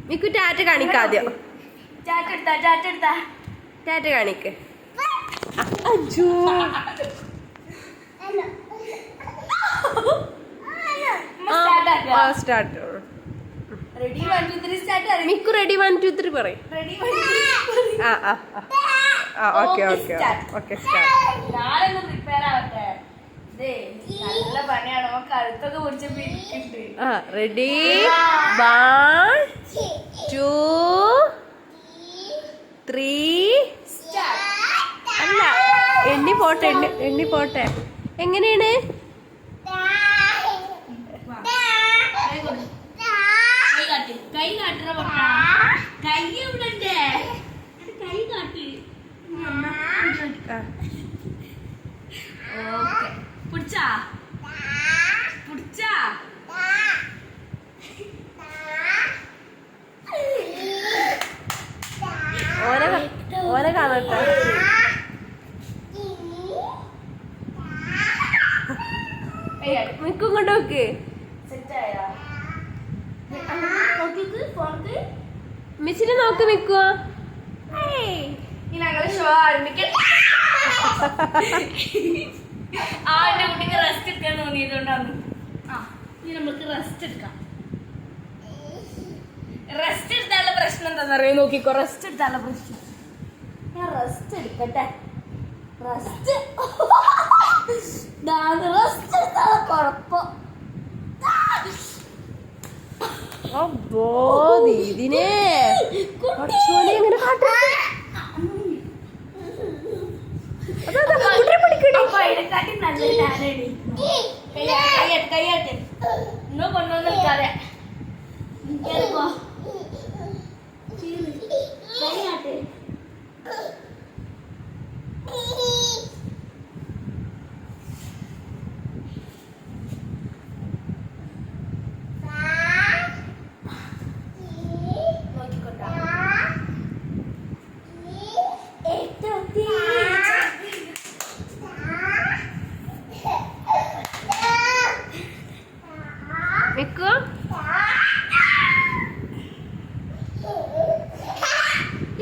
Miku Tata കാണിക്കാദ്യം. Tata കാണിക്ക്. Start. Miku ready 1 2 3 പറയും. Okay okay okay start. നല്ല പണിയാണ്. കഴുത്തൊക്കെ പിടിച്ച് പിടിക്കുന്നുണ്ട്. റെഡി 1 2 3 അല്ല എണ്ണി പോട്ടെ എണ്ണി പോട്ടെ. എങ്ങനെയാണ്? കൈ കാട്ടണ കൈ ഇവിടെ കൈ കാട്ടി. ഓക്കെ പിടിച്ചാ പിടിച്ചാ. ഓനെ കാണട്ടെ. മിക്കും കൊണ്ട് നോക്ക്. മിസ്സിനെ നോക്ക് മിക്കോ. ഞങ്ങള് ഷോ ആരംഭിക്കാൻ എന്റെ കുട്ടിക്ക് റെസ്റ്റ് എടുക്കാൻ തോന്നിയതുകൊണ്ടാണ്. ഇനി നമുക്ക് റെസ്റ്റ് എടുക്കാം. റെസ്റ്റ് എടുത്താലുള്ള പ്രശ്നം എന്താണെന്നറിയോ? നോക്കിക്കോ, റെസ്റ്റ് എടുത്താലുള്ള പ്രശ്നം. ഞാൻ റെസ്റ്റ് എടുക്കട്ടെ. റെസ്റ്റ് എടുത്താലുള്ള കുഴപ്പം. ദീദിനെ എങ്ങനെ കാട്ടാ? അതിനെക്കാട്ടി നല്ല കൈയാട്ടെ ഇന്നോ കൊണ്ടുവന്ന് നിൽക്കാതെ കൈയാട്ടെ.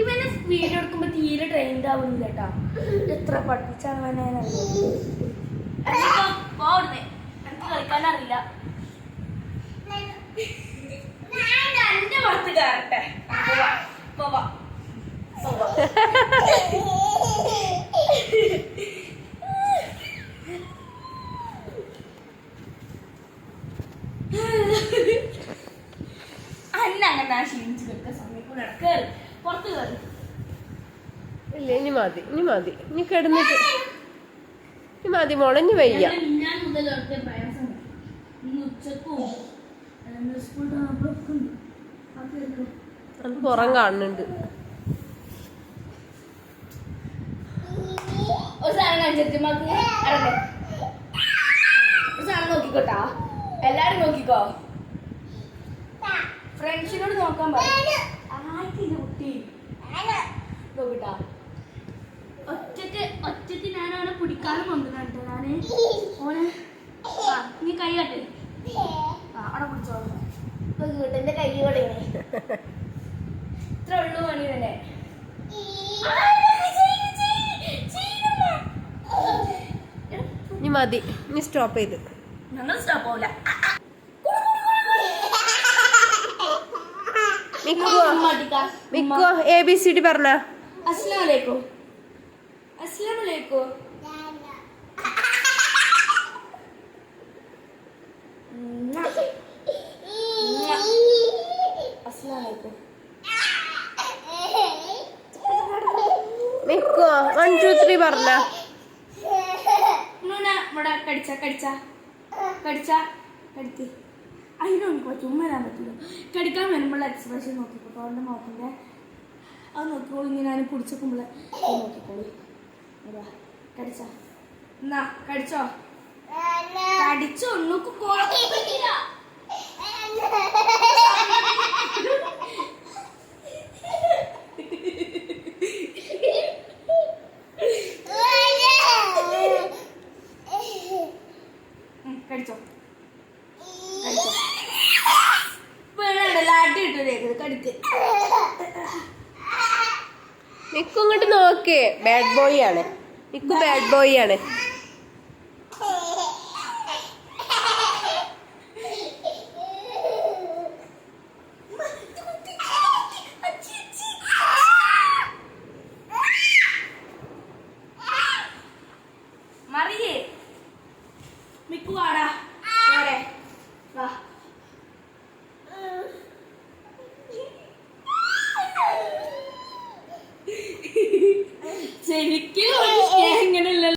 ഇവനെ വീഡിയോ എടുക്കുമ്പോ തീരെ ട്രെയിൻഡ് ആവുന്നില്ല കേട്ടാ. എത്ര പഠിപ്പിച്ചാണ് എനിക്ക് കളിക്കാനറിയില്ല. എന്റെ പുറത്ത് കയറട്ടെ. അന്നങ്ങനെ ക്ഷീണിച്ച് കിട്ടുന്ന സമയം കൂടെ കയറി പുറത്ത് കയറി. ഇല്ല ഇനി മതി ഇനി കിടന്നിട്ട് ഇനി മതി മോളെ. ഇനി വയ്യ. ഞാൻ മുതൽ പ്രയാസം ഇന്ന് ഉച്ചക്കും അത് പുറം കാണുന്നുണ്ട്. ഒരു സാധനം കാണിച്ചിട്ട് ഒരു സാധനം നോക്കിക്കോട്ടാ. എല്ലാരും നോക്കിക്കോ. ഫ്രണ്ട്സിനോട് നോക്കാൻ പറയും. കുട്ടി നോക്കിട്ടാ. ഒറ്റക്ക് ഞാൻ അവനെ പിടിക്കാനും കൊണ്ടുവന്നിട്ട് ഞാന് ഓനെ നീ കൈ കാട്ട്. അവിടെ പിടിച്ചോ. നോക്കിക്കോട്ടെ എന്റെ കൈ കൊടേനെ. ഇത്ര ഉള്ളു പണി തന്നെ. ഇനി മതി. ഇനി സ്റ്റോപ്പ് ചെയ്ത്. ഞങ്ങൾ സ്റ്റോപ്പ് ആവില്ല. മിക്കോ ABCD പറഞ്ഞ. അസ്സലാമലൈക്കും. അസ്സലാമലൈക്കും. അസ്സലാമലൈക്കും. മിക്കോ 1 2 3 പറഞ്ഞ. ഇവിടെ കടിത്തി. അതിനൊന്നും ചുമ്മാ വരാൻ പറ്റില്ല. കടിക്കാൻ വരുമ്പോഴുള്ള എക്സ്പ്രഷൻ നോക്കിക്കോട്ടോ. അവൻ്റെ നോക്കിൻ്റെ അത് നോക്കിക്കോളൂ. ഇങ്ങനെ ഞാൻ പിടിച്ചേക്കുമ്പോൾ നോക്കിക്കോളൂ. കടിച്ച എന്നാ കടിച്ചോ. കടിച്ചൊന്നും കുഴപ്പമില്ല. കടിച്ചോ കടിച്ചോ. വീണുണ്ടല്ലോ അടി ഇട്ടു. കടിക്ക്. മിക്കു ഇങ്ങോട്ട് നോക്കേ. ബാഡ് ബോയ് ആണ് മിക്കു, ബാഡ് ബോയ് ആണ്.